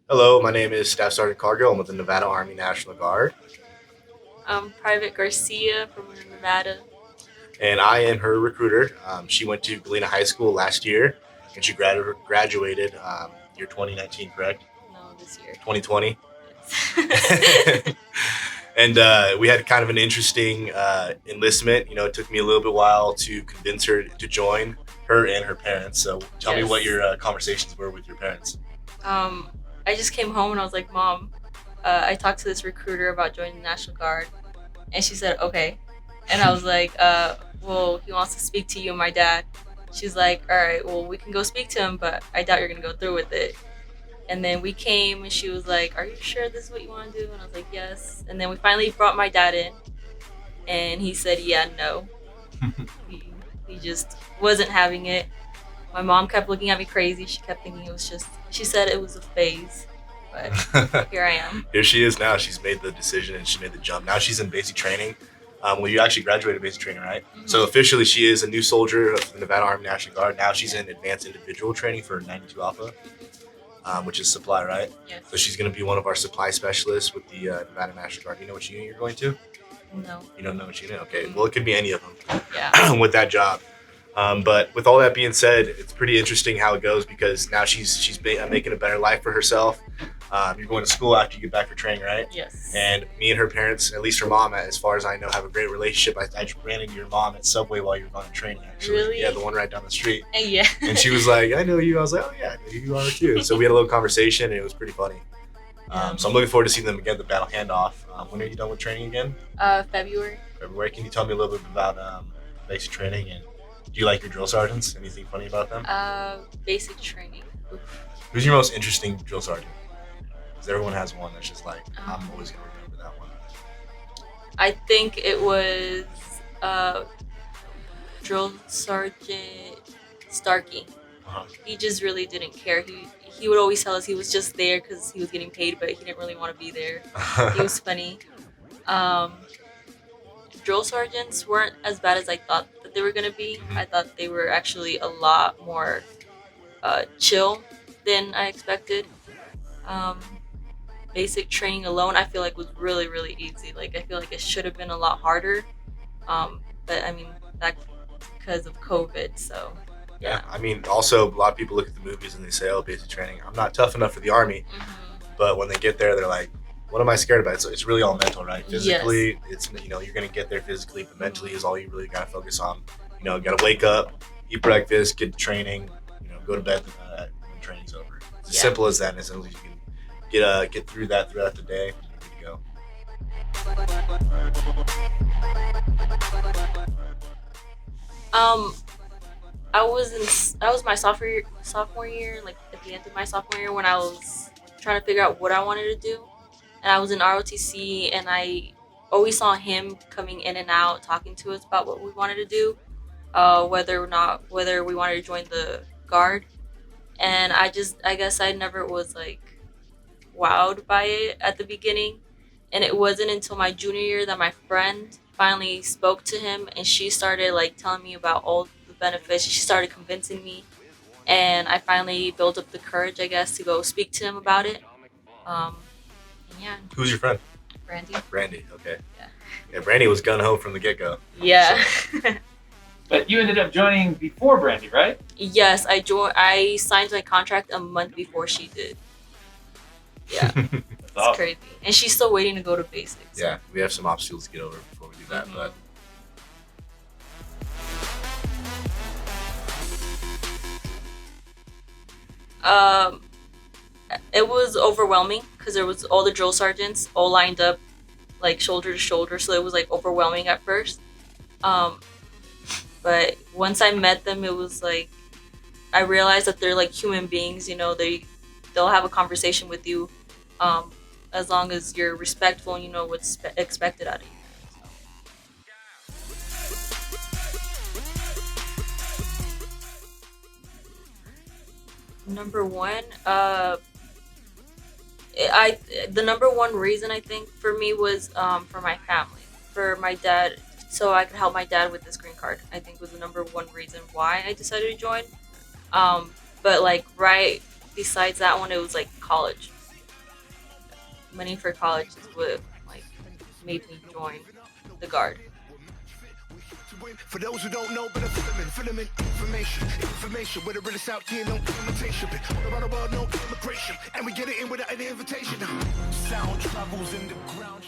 Hello, my name is Staff Sergeant Cargill. I'm with the Nevada Army National Guard, Private Garcia from Nevada. and I am her recruiter. She went to Galena High School last year, and she graduated year 2019, correct? No, this year. 2020. Yes. And we had kind of an interesting enlistment. It took me a little bit while to convince her to join, her and her parents. So tell me what Yes. your conversations were with your parents. um, I just came home and I was like, Mom, I talked to this recruiter about joining the National Guard, and she said, okay. And I was like, well, he wants to speak to you and my dad. She's like, all right, well, we can go speak to him, but I doubt you're gonna go through with it. And then we came, and she was like, "Are you sure this is what you want to do?" And I was like, "Yes." And then we finally brought my dad in, and he said, "Yeah, no." He just wasn't having it. My mom kept looking at me crazy. She kept thinking it was just. She said it was a phase, but here I am. Here she is now. She's made the decision and she made the jump. Now she's in basic training. Well, you actually graduated basic training, right? Mhm. So officially, she is a new soldier of the Nevada Army National Guard. Now she's in advanced individual training for 92 Alpha, which is supply, right? Yes. So she's going to be one of our supply specialists with the Nevada National Guard. Do you know which unit you're going to? No. You don't know which unit? Okay. Well, it could be any of them Yeah. with that job. But with all that being said, it's pretty interesting how it goes because now she's making a better life for herself. You're going to school after you get back for training, right? Yes. And me and her parents, at least her mom, as far as I know, have a great relationship. I ran into your mom at Subway while you were going to training, actually. Really? Yeah, the one right down the street. Yeah. And she was like, I know you. I was like, oh, yeah, I know you are too. So we had a little conversation, and it was pretty funny. So I'm looking forward to seeing them again, the battle handoff. When are you done with training again? February. February. Can you tell me a little bit about basic training and do you like your drill sergeants? Anything funny about them? Basic training. Oof. Who's your most interesting drill sergeant? Because everyone has one that's just like, I'm Um, always going to remember that one. I think it was uh, Drill Sergeant Starkey. Uh-huh. He just really didn't care. He would always tell us he was just there because he was getting paid, but he didn't really want to be there. He was funny. Um, Drill sergeants weren't as bad as I thought that they were gonna be. Mhm. I thought they were actually a lot more chill than I expected. Um, Basic training alone, I feel like was really easy. Like I feel like it should have been a lot harder. But I mean that's because of COVID. So Yeah, yeah. I mean, also, a lot of people look at the movies and they say, oh, basic training, I'm not tough enough for the Army. But when they get there, they're like, what am I scared about? It's really all mental, right? Physically, it's, you're going to get there physically, but mentally is all you really got to focus on. Got to wake up, eat breakfast, get to training, go to bed when training's over. It's as Yeah. simple as that, and as long as you can get through that throughout the day, you're good Um, I was my sophomore year, like at the end of my sophomore year when I was trying to figure out what I wanted to do, and I was in ROTC, and I always saw him coming in and out talking to us about what we wanted to do, whether we wanted to join the guard, and I guess I never was like wowed by it at the beginning, and it wasn't until my junior year that my friend finally spoke to him, and she started like telling me about all the benefits. She started convincing me, and I finally built up the courage, I guess, to go speak to him about it. Um, and yeah, to go. Who's your friend? Randy. Brandy. Okay. Yeah. Yeah, Brandy was gun ho from the get go. Yeah. But you ended up joining before Brandy, right? Yes, I joined. I signed my contract a month before she did. Yeah, That's it's awesome. crazy, and she's still waiting to go to basics. Yeah, we have some obstacles to get over before we do that, but Um, it was overwhelming because there was all the drill sergeants all lined up, like shoulder to shoulder. So it was like overwhelming at first. Um, but once I met them, it was like I realized that they're like human beings. They'll have a conversation with you, as long as you're respectful and you know what's expected out of you. Number one, I the number one reason I think for me was for my family, for my dad, so I could help my dad with this green card. I think was the number one reason why I decided to join. But like right besides that one, it was like college. money for college is what like made me join the Guard. For those who don't know, but a filament, information, where the realest out here, no imitation. Around the world, no immigration, and we get it in without an invitation. Sound travels in the ground.